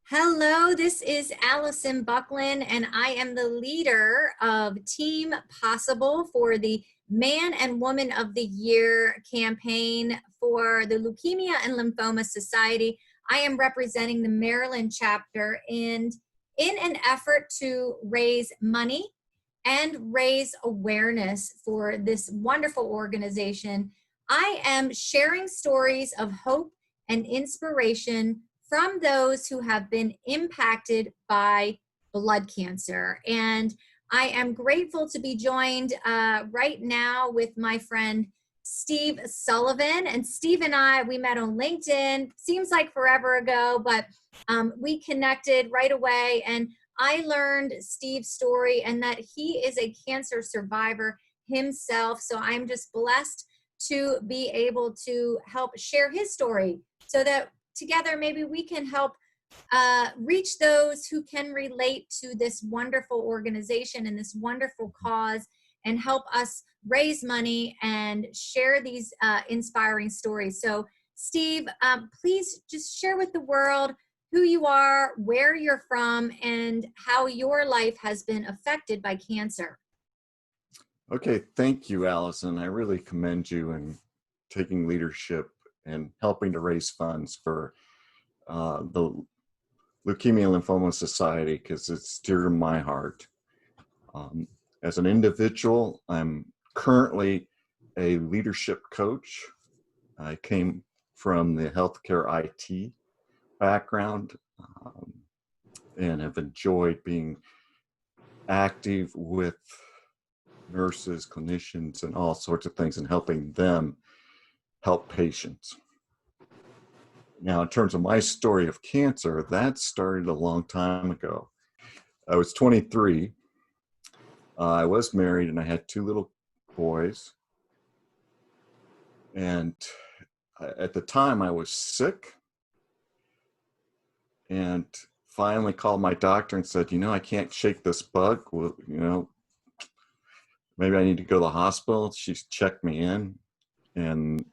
Hello, this is Allison Buckland, and I am the leader of Team Possible for the Man and Woman of the Year campaign for the Leukemia and Lymphoma Society. I am representing the Maryland chapter, and in an effort to raise money and raise awareness for this wonderful organization, I am sharing stories of hope and inspiration from those who have been impacted by blood cancer. And I am grateful to be joined right now with my friend Steve Sullivan. And Steve and we met on LinkedIn, seems like forever ago, but we connected right away. And I learned Steve's story and that he is a cancer survivor himself. So I'm just blessed to be able to help share his story so that together maybe we can help reach those who can relate to this wonderful organization and this wonderful cause and help us raise money and share these inspiring stories. So Steve, please just share with the world who you are, where you're from, and how your life has been affected by cancer. Okay, thank you, Allison. I really commend you in taking leadership and helping to raise funds for the Leukemia Lymphoma Society because it's dear to my heart. As an individual, I'm currently a leadership coach. I came from the healthcare IT background and have enjoyed being active with nurses, clinicians, and all sorts of things and helping them help patients. Now, in terms of my story of cancer, that started a long time ago. I was 23. I was married and I had 2 little boys. And at the time I was sick and finally called my doctor and said, I can't shake this bug. Well, maybe I need to go to the hospital. She checked me in and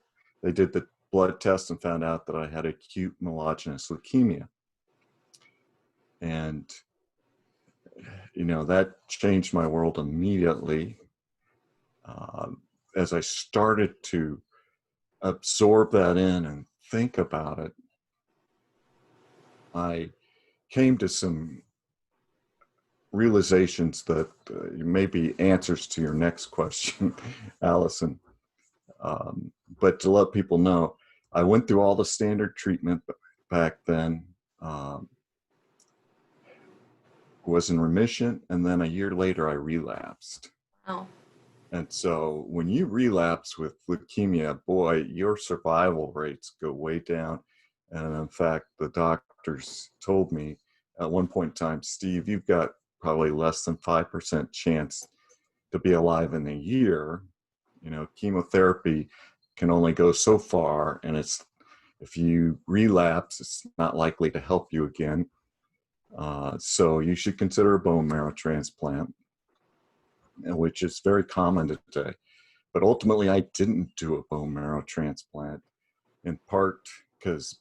they did the blood test and found out that I had acute myelogenous leukemia. And, that changed my world immediately. As I started to absorb that in and think about it, I came to some realizations that may be answers to your next question, Allison. But to let people know, I went through all the standard treatment back then, was in remission, and then a year later I relapsed. Oh. And so when you relapse with leukemia, boy, your survival rates go way down. And in fact, the doctors told me at one point in time, Steve, you've got probably less than 5% chance to be alive in a year. Chemotherapy can only go so far, and if you relapse, it's not likely to help you again. So you should consider a bone marrow transplant, which is very common today. But ultimately, I didn't do a bone marrow transplant, in part because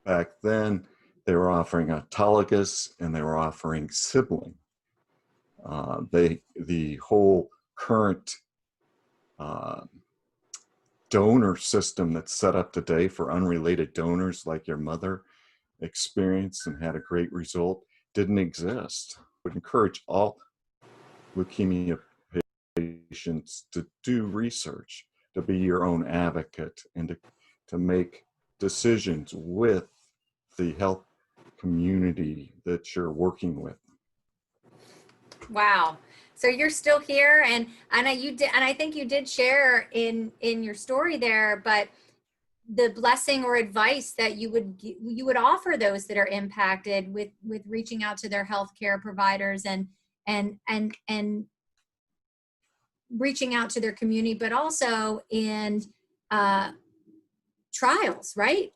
back then they were offering autologous and they were offering sibling. The whole current donor system that's set up today for unrelated donors like your mother experienced and had a great result didn't exist. I would encourage all leukemia patients to do research, to be your own advocate, and to make decisions with the health community that you're working with. Wow. So you're still here, and you did, and I think you did share in your story there, but the blessing or advice that you would offer those that are impacted with reaching out to their healthcare providers and reaching out to their community, but also in trials, right?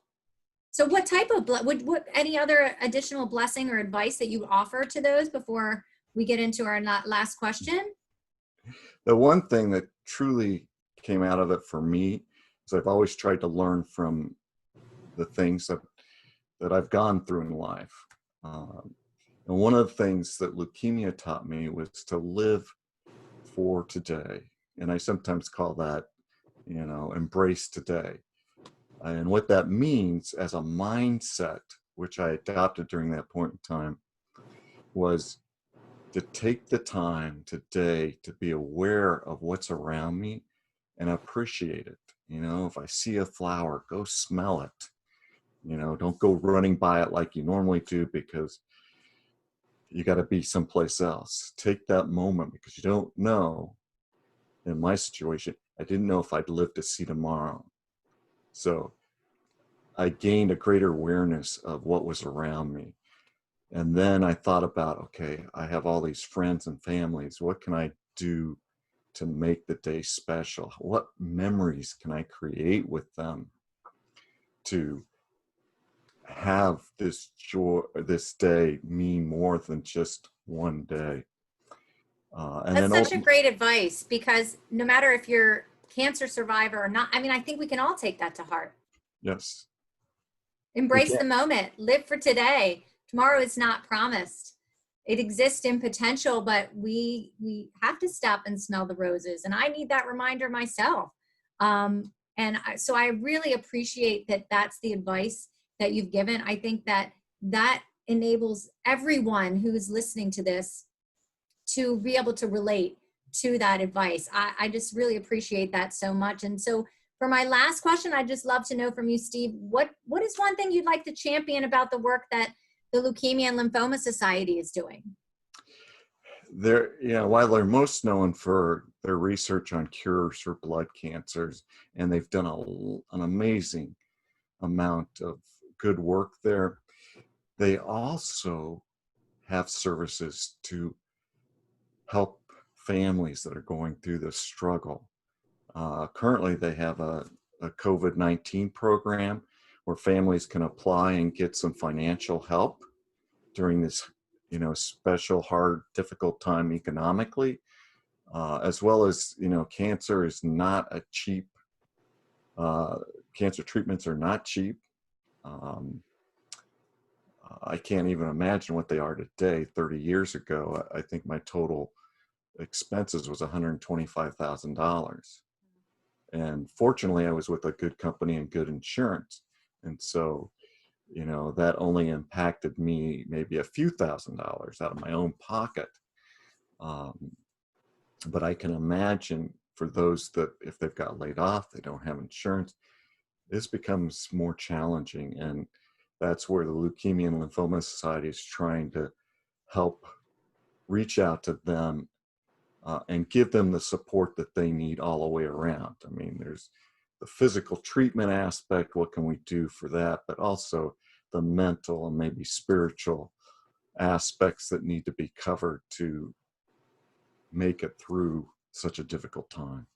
So what type of what any other additional blessing or advice that you offer to those before we get into our last question? The one thing that truly came out of it for me is I've always tried to learn from the things that I've gone through in life. Um, and one of the things that leukemia taught me was to live for today. And I sometimes call that, embrace today. And what that means as a mindset, which I adopted during that point in time, was to take the time today to be aware of what's around me and appreciate it. If I see a flower, go smell it. Don't go running by it like you normally do, because you got to be someplace else. Take that moment, because you don't know. In my situation, I didn't know if I'd live to see tomorrow. So I gained a greater awareness of what was around me. And then I thought about, okay, I have all these friends and families. What can I do to make the day special? What memories can I create with them to have this joy, this day mean more than just one day? And That's then, such a great advice, because no matter if you're cancer survivor or not, I mean, I think we can all take that to heart. yes, we Embrace can. the moment, live for today. Tomorrow is not promised. It exists in potential, but we have to stop and smell the roses. And I need that reminder myself. So I really appreciate that that's the advice that you've given. I think that that enables everyone who's listening to this to be able to relate to that advice. I just really appreciate that so much. And so for my last question, I'd just love to know from you, Steve, what is one thing you'd like to champion about the work that the Leukemia and Lymphoma Society is doing? While they're most known for their research on cures for blood cancers, and they've done an amazing amount of good work there, they also have services to help families that are going through this struggle. Currently, they have a COVID-19 program where families can apply and get some financial help during this, special, hard, difficult time economically, as well as, cancer is not a cheap, cancer treatments are not cheap. Um, I can't even imagine what they are today. 30 years ago, I think my total expenses was $125,000. And fortunately, I was with a good company and good insurance. And so, that only impacted me maybe a few $1,000s out of my own pocket. But I can imagine for those that if they've got laid off, they don't have insurance, this becomes more challenging. And that's where the Leukemia and Lymphoma Society is trying to help reach out to them and give them the support that they need all the way around. I mean, there's the physical treatment aspect, what can we do for that, but also the mental and maybe spiritual aspects that need to be covered to make it through such a difficult time.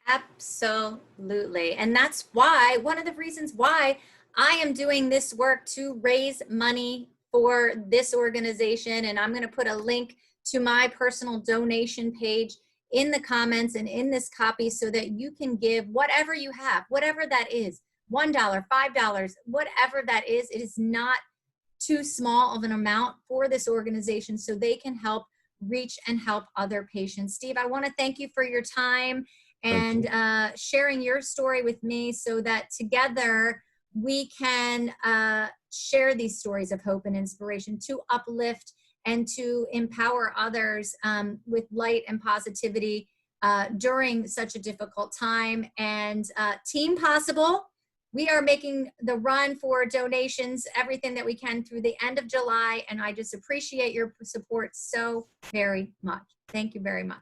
Absolutely. And that's why, one of the reasons why I am doing this work to raise money for this organization. And I'm going to put a link to my personal donation page in the comments and in this copy so that you can give whatever you have, whatever that is, $1, $5, whatever that is. It is not too small of an amount for this organization so they can help reach and help other patients. Steve, I want to thank you for your time and sharing your story with me so that together we can share these stories of hope and inspiration to uplift and to empower others with light and positivity during such a difficult time. And Team Possible, we are making the run for donations, everything that we can through the end of July. And I just appreciate your support so very much. Thank you very much.